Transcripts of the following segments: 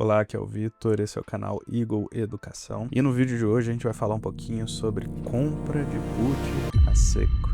Olá, aqui é o Vitor, esse é o canal Eagle Educação. E no vídeo de hoje a gente vai falar um pouquinho sobre compra de put a seco.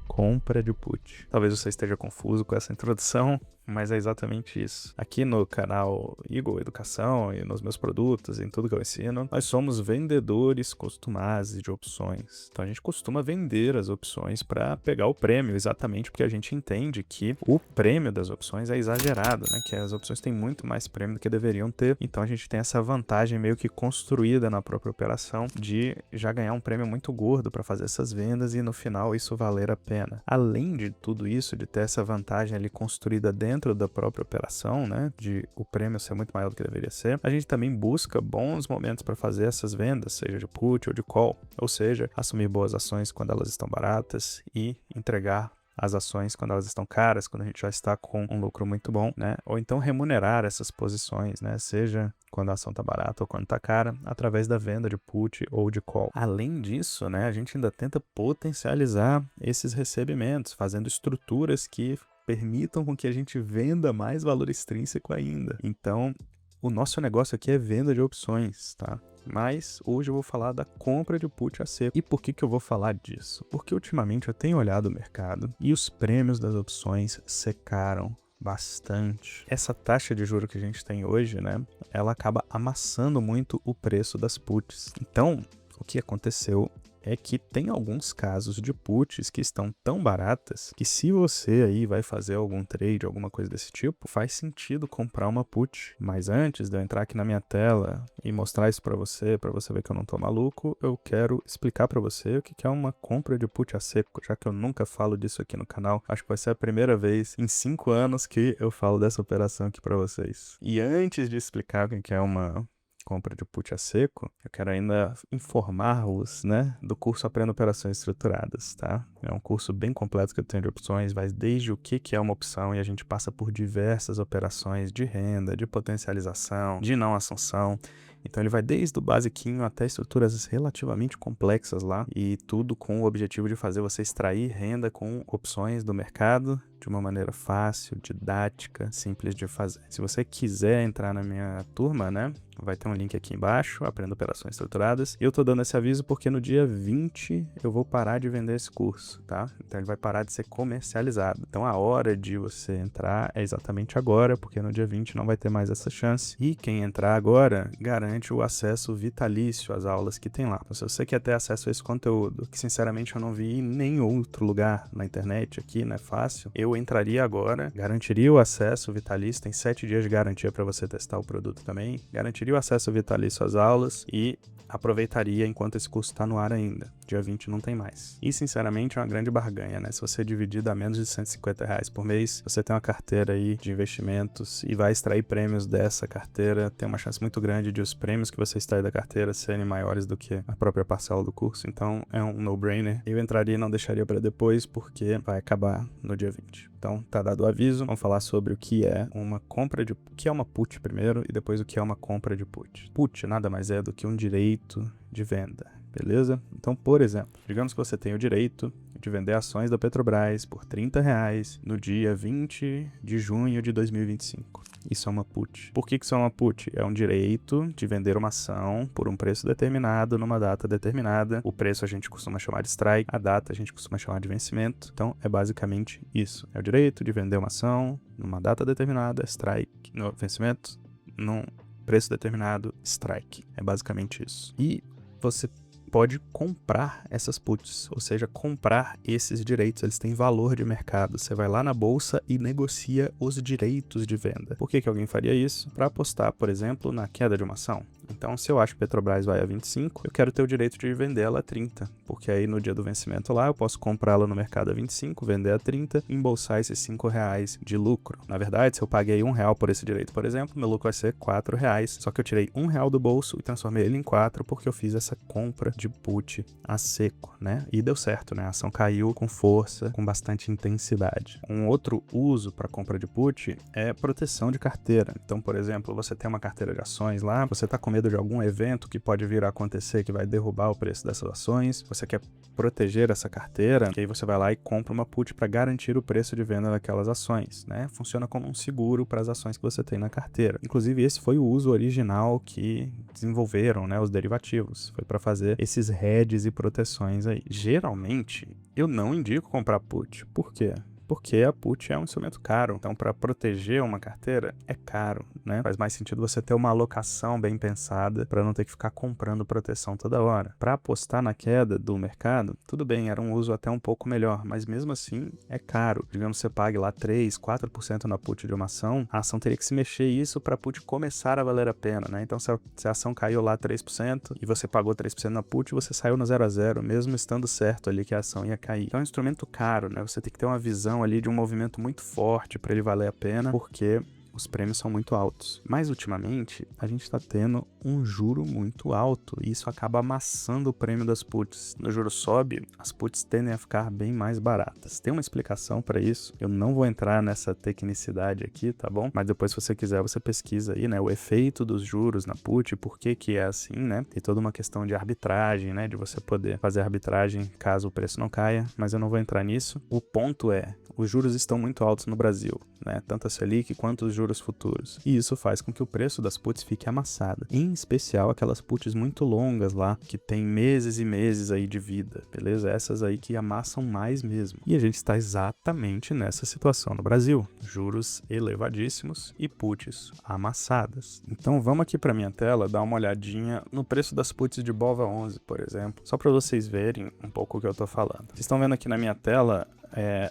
Compra de put. Talvez você esteja confuso com essa introdução, mas é exatamente isso. Aqui no canal Eagle Educação e nos meus produtos, em tudo que eu ensino, nós somos vendedores costumazes de opções. Então a gente costuma vender as opções para pegar o prêmio, exatamente porque a gente entende que o prêmio das opções é exagerado, né? Que as opções têm muito mais prêmio do que deveriam ter. Então a gente tem essa vantagem meio que construída na própria operação de já ganhar um prêmio muito gordo para fazer essas vendas e no final isso valer a pena. Além de tudo isso, de ter essa vantagem ali construída dentro da própria operação, né, de o prêmio ser muito maior do que deveria ser, a gente também busca bons momentos para fazer essas vendas, seja de put ou de call, ou seja, assumir boas ações quando elas estão baratas e entregar as ações quando elas estão caras, quando a gente já está com um lucro muito bom, né? Ou então remunerar essas posições, né? Seja quando a ação está barata ou quando está cara, através da venda de put ou de call. Além disso, né, a gente ainda tenta potencializar esses recebimentos, fazendo estruturas que permitam com que a gente venda mais valor extrínseco ainda. Então, o nosso negócio aqui é venda de opções, tá? Mas hoje eu vou falar da compra de put a seco. E por que eu vou falar disso? Porque ultimamente eu tenho olhado o mercado e os prêmios das opções secaram bastante. Essa taxa de juro que a gente tem hoje, né, ela acaba amassando muito o preço das puts. Então, o que aconteceu é que tem alguns casos de puts que estão tão baratas que se você aí vai fazer algum trade, alguma coisa desse tipo, faz sentido comprar uma put. Mas antes de eu entrar aqui na minha tela e mostrar isso para você ver que eu não tô maluco, eu quero explicar para você o que é uma compra de put a seco, já que eu nunca falo disso aqui no canal. Acho que vai ser a primeira vez em 5 anos que eu falo dessa operação aqui para vocês. E antes de explicar o que é uma compra de put a seco, eu quero ainda informar-vos, né, do curso Aprenda Operações Estruturadas, tá? É um curso bem completo que eu tenho de opções, vai desde o que é uma opção e a gente passa por diversas operações de renda, de potencialização, de não assunção. Então ele vai desde o basiquinho até estruturas relativamente complexas lá e tudo com o objetivo de fazer você extrair renda com opções do mercado de uma maneira fácil, didática, simples de fazer. Se você quiser entrar na minha turma, né, vai ter um link aqui embaixo, Aprenda Operações Estruturadas. E eu tô dando esse aviso porque no dia 20 eu vou parar de vender esse curso, tá? Então ele vai parar de ser comercializado. Então a hora de você entrar é exatamente agora, porque no dia 20 não vai ter mais essa chance. E quem entrar agora garante o acesso vitalício às aulas que tem lá. Então se você quer ter acesso a esse conteúdo, que sinceramente eu não vi em nenhum outro lugar na internet aqui, né, fácil, eu entraria agora, garantiria o acesso vitalício, tem 7 dias de garantia para você testar o produto também, garantiria o acesso vitalício às aulas e aproveitaria enquanto esse curso está no ar ainda. Dia 20 não tem mais. E, sinceramente, é uma grande barganha, né? Se você dividir dá menos de R$150 por mês, você tem uma carteira aí de investimentos e vai extrair prêmios dessa carteira, tem uma chance muito grande de os prêmios que você extrai da carteira serem maiores do que a própria parcela do curso. Então, é um no-brainer. Eu entraria e não deixaria para depois, porque vai acabar no dia 20. Então, tá dado o aviso. Vamos falar sobre o que é uma compra de... O que é uma put primeiro e depois o que é uma compra de put. Put nada mais é do que um direito de venda. Beleza? Então, por exemplo, digamos que você tem o direito de vender ações da Petrobras por R$30 no dia 20 de junho de 2025. Isso é uma put. Por que isso é uma put? É um direito de vender uma ação por um preço determinado, numa data determinada. O preço a gente costuma chamar de strike, a data a gente costuma chamar de vencimento. Então, é basicamente isso. É o direito de vender uma ação numa data determinada, strike, no vencimento, num preço determinado, strike. É basicamente isso. E você pode comprar essas puts, ou seja, comprar esses direitos, eles têm valor de mercado. Você vai lá na bolsa e negocia os direitos de venda. Por que alguém faria isso? Para apostar, por exemplo, na queda de uma ação. Então, se eu acho que Petrobras vai a 25, eu quero ter o direito de vender ela a 30, porque aí no dia do vencimento lá eu posso comprá-la no mercado a 25, vender a 30 e embolsar esses R$5 de lucro. Na verdade, se eu paguei R$1 por esse direito, por exemplo, meu lucro vai ser R$4, só que eu tirei R$1 do bolso e transformei ele em 4 porque eu fiz essa compra de put a seco, né? E deu certo, né? A ação caiu com força, com bastante intensidade. Um outro uso para compra de put é proteção de carteira. Então, por exemplo, você tem uma carteira de ações lá, você está com medo de algum evento que pode vir a acontecer que vai derrubar o preço dessas ações, você quer proteger essa carteira, e aí você vai lá e compra uma put para garantir o preço de venda daquelas ações, né? Funciona como um seguro para as ações que você tem na carteira. Inclusive, esse foi o uso original que desenvolveram, né, os derivativos. Foi para fazer esses hedges e proteções aí. Geralmente, eu não indico comprar put. Por quê? Porque a put é um instrumento caro. Então, para proteger uma carteira, é caro, né? Faz mais sentido você ter uma alocação bem pensada para não ter que ficar comprando proteção toda hora. Para apostar na queda do mercado, tudo bem, era um uso até um pouco melhor, mas mesmo assim é caro. Digamos que você pague lá 3, 4% na put de uma ação, a ação teria que se mexer isso para a put começar a valer a pena, né? Então, se a ação caiu lá 3% e você pagou 3% na put, você saiu no 0 a 0, mesmo estando certo ali que a ação ia cair. Então, é um instrumento caro, né? Você tem que ter uma visão ali de um movimento muito forte para ele valer a pena, porque os prêmios são muito altos. Mas ultimamente a gente está tendo um juro muito alto e isso acaba amassando o prêmio das puts. No juro sobe, as puts tendem a ficar bem mais baratas. Tem uma explicação para isso. Eu não vou entrar nessa tecnicidade aqui, tá bom? Mas depois, se você quiser, você pesquisa aí, né, o efeito dos juros na put, por que que é assim, né? Tem toda uma questão de arbitragem, né, de você poder fazer arbitragem caso o preço não caia, mas eu não vou entrar nisso. O ponto é, os juros estão muito altos no Brasil, né? Tanto a Selic quanto os juros futuros. E isso faz com que o preço das puts fique amassado. Em especial aquelas puts muito longas lá, que tem meses e meses aí de vida, beleza? Essas aí que amassam mais mesmo. E a gente está exatamente nessa situação no Brasil. Juros elevadíssimos e puts amassadas. Então vamos aqui para minha tela dar uma olhadinha no preço das puts de BOVA11, por exemplo, só para vocês verem um pouco o que eu tô falando. Vocês estão vendo aqui na minha tela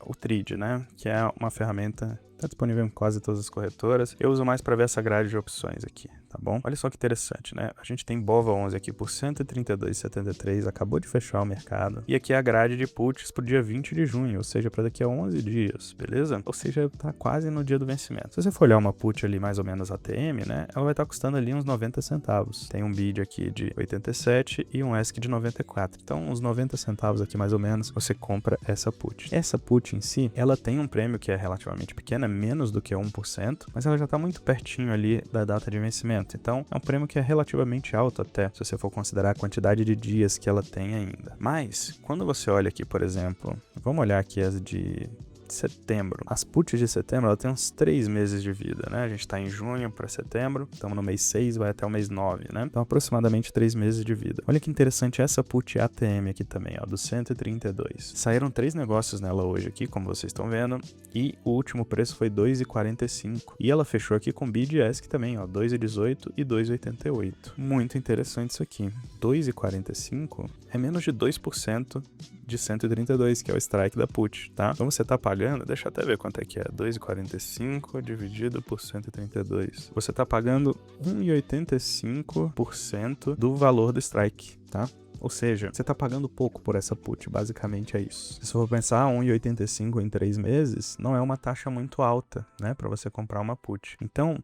o Trade, né? Que é uma ferramenta, está disponível em quase todas as corretoras. Eu uso mais para ver essa grade de opções aqui, tá bom? Olha só que interessante, né? A gente tem BOVA11 aqui por 132,73, acabou de fechar o mercado. E aqui é a grade de puts pro dia 20 de junho, ou seja, para daqui a 11 dias, beleza? Ou seja, tá quase no dia do vencimento. Se você for olhar uma put ali mais ou menos ATM, né? Ela vai estar custando ali uns 90 centavos. Tem um bid aqui de 87 e um ask de 94. Então, uns 90 centavos aqui mais ou menos, você compra essa put. Essa put em si, ela tem um prêmio que é relativamente pequeno, é menos do que 1%, mas ela já está muito pertinho ali da data de vencimento. Então, é um prêmio que é relativamente alto até, se você for considerar a quantidade de dias que ela tem ainda. Mas, quando você olha aqui, por exemplo, vamos olhar aqui as de setembro. As puts de setembro, ela tem uns 3 meses de vida, né? A gente tá em junho para setembro, estamos no mês 6, vai até o mês 9, né? Então, aproximadamente 3 meses de vida. Olha que interessante essa put ATM aqui também, ó, do 132. Saíram 3 negócios nela hoje aqui, como vocês estão vendo, e o último preço foi 2,45. E ela fechou aqui com bid e ask também, ó, 2,18 e 2,88. Muito interessante isso aqui. 2,45 é menos de 2% de 132, que é o strike da put, tá? Então você tá pagando, deixa eu até ver quanto é que é, 2,45 dividido por 132. Você tá pagando 1,85% do valor do strike, tá? Ou seja, você tá pagando pouco por essa put, basicamente é isso. Se for pensar, 1,85 em 3 meses, não é uma taxa muito alta, né, para você comprar uma put. Então,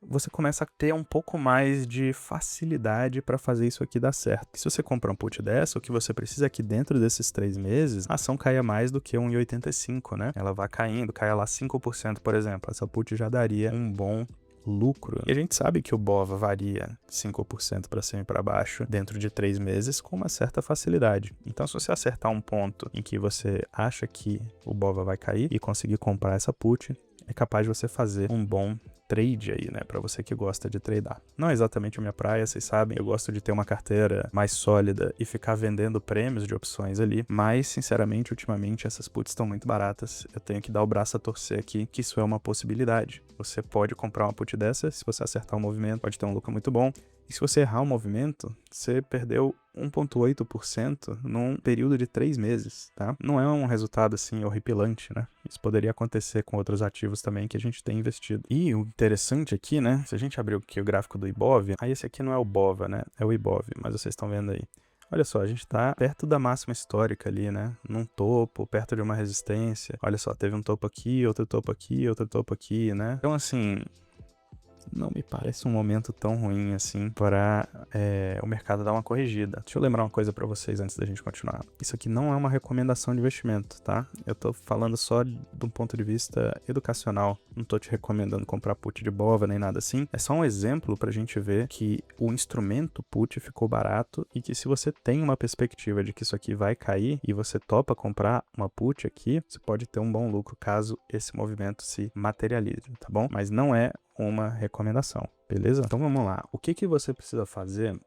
você começa a ter um pouco mais de facilidade para fazer isso aqui dar certo. Se você comprar um put dessa, o que você precisa é que dentro desses 3 meses, a ação caia mais do que 1,85, né? Ela vai caindo, caia lá 5%, por exemplo. Essa put já daria um bom lucro. E a gente sabe que o BOVA varia 5% para cima e para baixo dentro de 3 meses com uma certa facilidade. Então, se você acertar um ponto em que você acha que o BOVA vai cair e conseguir comprar essa put, é capaz de você fazer um bom trade aí, né, para você que gosta de tradar. Não é exatamente a minha praia, vocês sabem, eu gosto de ter uma carteira mais sólida e ficar vendendo prêmios de opções ali, mas, sinceramente, ultimamente essas puts estão muito baratas, eu tenho que dar o braço a torcer aqui, que isso é uma possibilidade. Você pode comprar uma put dessa, se você acertar o movimento, pode ter um lucro muito bom, e se você errar o movimento, você perdeu 1,8% num período de 3 meses, tá? Não é um resultado, assim, horripilante, né? Isso poderia acontecer com outros ativos também que a gente tem investido. E o interessante aqui, né? Se a gente abrir aqui o gráfico do Ibov, aí esse aqui não é o BOVA, né? É o Ibov, mas vocês estão vendo aí. Olha só, a gente tá perto da máxima histórica ali, né? Num topo, perto de uma resistência. Olha só, teve um topo aqui, outro topo aqui, outro topo aqui, né? Então, assim, não me parece um momento tão ruim assim para o mercado dar uma corrigida. Deixa eu lembrar uma coisa para vocês antes da gente continuar. Isso aqui não é uma recomendação de investimento, tá? Eu tô falando só de um ponto de vista educacional. Não tô te recomendando comprar put de BOVA nem nada assim. É só um exemplo pra gente ver que o instrumento put ficou barato e que se você tem uma perspectiva de que isso aqui vai cair e você topa comprar uma put aqui, você pode ter um bom lucro caso esse movimento se materialize, tá bom? Mas não é uma recomendação, beleza? Então vamos lá. O que você precisa fazer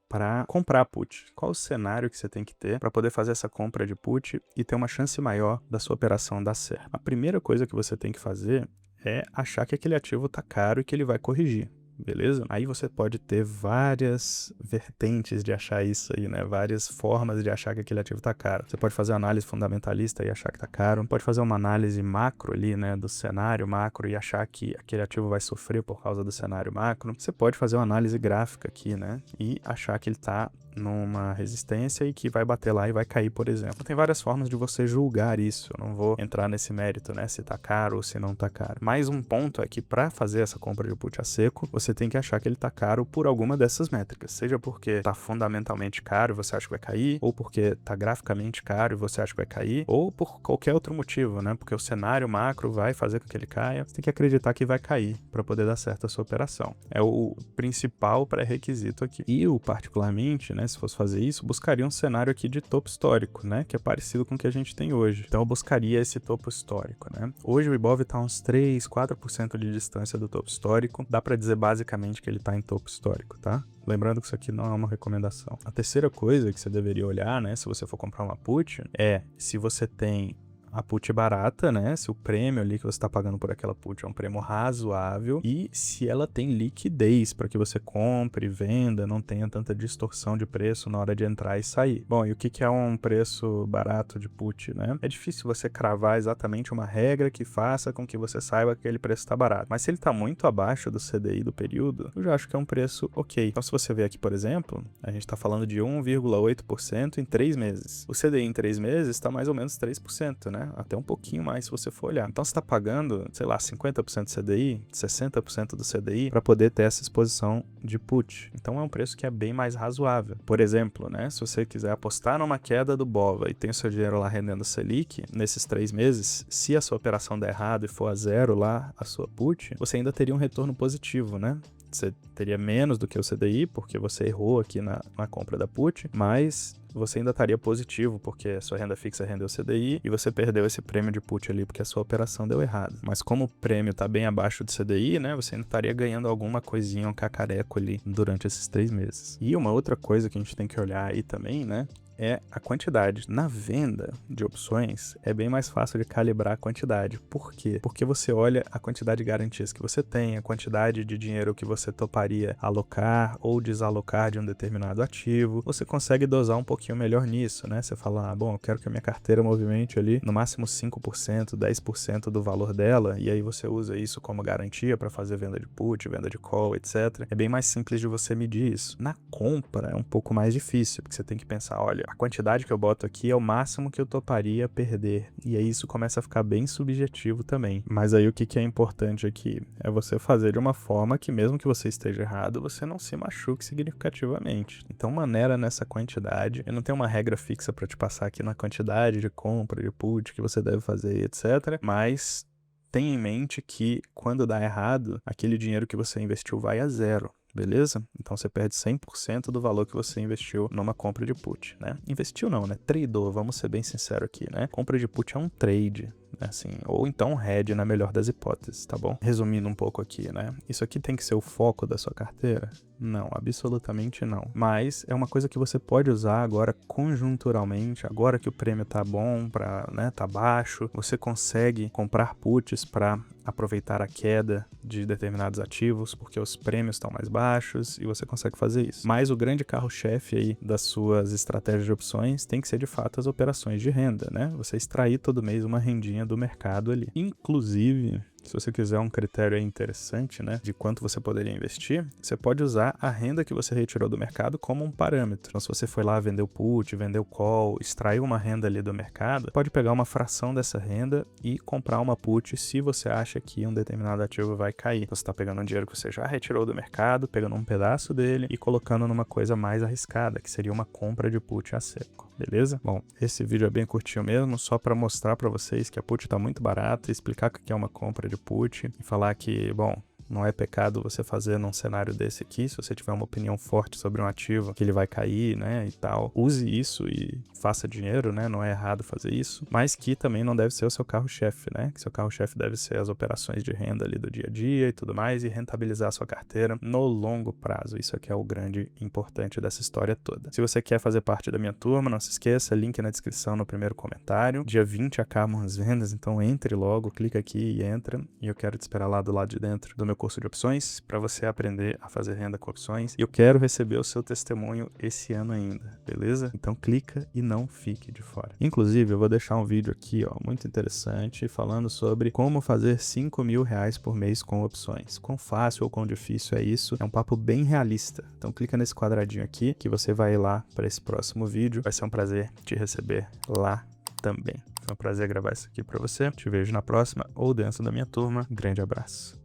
para comprar put? Qual o cenário que você tem que ter para poder fazer essa compra de put e ter uma chance maior da sua operação dar certo? A primeira coisa que você tem que fazer é achar que aquele ativo tá caro e que ele vai corrigir. Beleza? Aí você pode ter várias vertentes de achar isso aí, né? Várias formas de achar que aquele ativo tá caro. Você pode fazer uma análise fundamentalista e achar que tá caro. Pode fazer uma análise macro ali, né? Do cenário macro e achar que aquele ativo vai sofrer por causa do cenário macro. Você pode fazer uma análise gráfica aqui, né? E achar que ele tá numa resistência e que vai bater lá e vai cair, por exemplo. Tem várias formas de você julgar isso. Eu não vou entrar nesse mérito, né? Se tá caro ou se não tá caro. Mais um ponto é que para fazer essa compra de put a seco, você tem que achar que ele tá caro por alguma dessas métricas. Seja porque tá fundamentalmente caro e você acha que vai cair, ou porque tá graficamente caro e você acha que vai cair, ou por qualquer outro motivo, né? Porque o cenário macro vai fazer com que ele caia. Você tem que acreditar que vai cair para poder dar certo a sua operação. É o principal pré-requisito aqui. E eu, particularmente, né, se fosse fazer isso, buscaria um cenário aqui de topo histórico, né, que é parecido com o que a gente tem hoje. Então eu buscaria esse topo histórico, né. Hoje o Ibov tá uns 3, 4% de distância do topo histórico. Dá para dizer basicamente que ele tá em topo histórico, tá? Lembrando que isso aqui não é uma recomendação. A terceira coisa que você deveria olhar, né, se você for comprar uma put, é se você tem a put barata, né? Se o prêmio ali que você está pagando por aquela put é um prêmio razoável e se ela tem liquidez para que você compre, venda, não tenha tanta distorção de preço na hora de entrar e sair. Bom, e o que é um preço barato de put, né? É difícil você cravar exatamente uma regra que faça com que você saiba que aquele preço está barato. Mas se ele está muito abaixo do CDI do período, eu já acho que é um preço ok. Então, se você ver aqui, por exemplo, a gente está falando de 1,8% em 3 meses. O CDI em 3 meses está mais ou menos 3%, né? Até um pouquinho mais se você for olhar. Então você está pagando, sei lá, 50% do CDI, 60% do CDI para poder ter essa exposição de put. Então é um preço que é bem mais razoável. Por exemplo, né, se você quiser apostar numa queda do BOVA e tem o seu dinheiro lá rendendo Selic, nesses 3 meses, se a sua operação der errado e for a zero lá a sua put, você ainda teria um retorno positivo, né? Você teria menos do que o CDI, porque você errou aqui na compra da put, mas você ainda estaria positivo, porque a sua renda fixa rendeu CDI e você perdeu esse prêmio de put ali, porque a sua operação deu errado. Mas como o prêmio está bem abaixo do CDI, né, você ainda estaria ganhando alguma coisinha, um cacareco ali durante esses 3 meses. E uma outra coisa que a gente tem que olhar aí também, né, é a quantidade. Na venda de opções, é bem mais fácil de calibrar a quantidade. Por quê? Porque você olha a quantidade de garantias que você tem, a quantidade de dinheiro que você toparia alocar ou desalocar de um determinado ativo. Você consegue dosar um pouquinho melhor nisso, né? Você fala, bom, eu quero que a minha carteira movimente ali no máximo 5%, 10% do valor dela, e aí você usa isso como garantia para fazer venda de put, venda de call, etc. É bem mais simples de você medir isso. Na compra é um pouco mais difícil, porque você tem que pensar, olha, a quantidade que eu boto aqui é o máximo que eu toparia perder. E aí isso começa a ficar bem subjetivo também. Mas aí o que é importante aqui é você fazer de uma forma que mesmo que você esteja errado, você não se machuque significativamente. Então maneira nessa quantidade. Eu não tenho uma regra fixa para te passar aqui na quantidade de compra, de put que você deve fazer, etc. Mas tenha em mente que quando dá errado, aquele dinheiro que você investiu vai a zero. Beleza? Então você perde 100% do valor que você investiu numa compra de put, né? Investiu não, né? Tradou, vamos ser bem sinceros aqui, né? Compra de put é um trade, né? Assim, ou então um hedge na melhor das hipóteses, tá bom? Resumindo um pouco aqui, né? Isso aqui tem que ser o foco da sua carteira? Não, absolutamente não. Mas é uma coisa que você pode usar agora conjunturalmente, agora que o prêmio tá bom, né, tá baixo, você consegue comprar puts para aproveitar a queda de determinados ativos, porque os prêmios estão mais baixos e você consegue fazer isso. Mas o grande carro-chefe aí das suas estratégias de opções tem que ser de fato as operações de renda, né? Você extrair todo mês uma rendinha do mercado ali. Inclusive, Se você quiser um critério aí interessante, né, de quanto você poderia investir, você pode usar a renda que você retirou do mercado como um parâmetro. Então, se você foi lá vender o put, vender o call, extraiu uma renda ali do mercado, pode pegar uma fração dessa renda e comprar uma put se você acha que um determinado ativo vai cair. Então, você está pegando um dinheiro que você já retirou do mercado, pegando um pedaço dele e colocando numa coisa mais arriscada, que seria uma compra de put a seco. Beleza? Bom, esse vídeo é bem curtinho mesmo, só para mostrar para vocês que a put está muito barata, explicar o que é uma compra de put e falar que, bom, não é pecado você fazer num cenário desse aqui, se você tiver uma opinião forte sobre um ativo, que ele vai cair, né, e tal. Use isso e faça dinheiro, né, não é errado fazer isso, mas que também não deve ser o seu carro-chefe, né, que seu carro-chefe deve ser as operações de renda ali do dia a dia e tudo mais, e rentabilizar a sua carteira no longo prazo. Isso aqui é o grande importante dessa história toda. Se você quer fazer parte da minha turma, não se esqueça, link na descrição no primeiro comentário. Dia 20 acabam as vendas, então entre logo, clica aqui e entra, e eu quero te esperar lá do lado de dentro do meu curso de opções, para você aprender a fazer renda com opções. E eu quero receber o seu testemunho esse ano ainda, beleza? Então clica e não fique de fora. Inclusive, eu vou deixar um vídeo aqui, ó, muito interessante, falando sobre como fazer R$5.000 por mês com opções. Quão fácil ou quão difícil é isso? É um papo bem realista. Então clica nesse quadradinho aqui, que você vai ir lá para esse próximo vídeo. Vai ser um prazer te receber lá também. Foi um prazer gravar isso aqui para você. Te vejo na próxima ou dentro da minha turma. Grande abraço.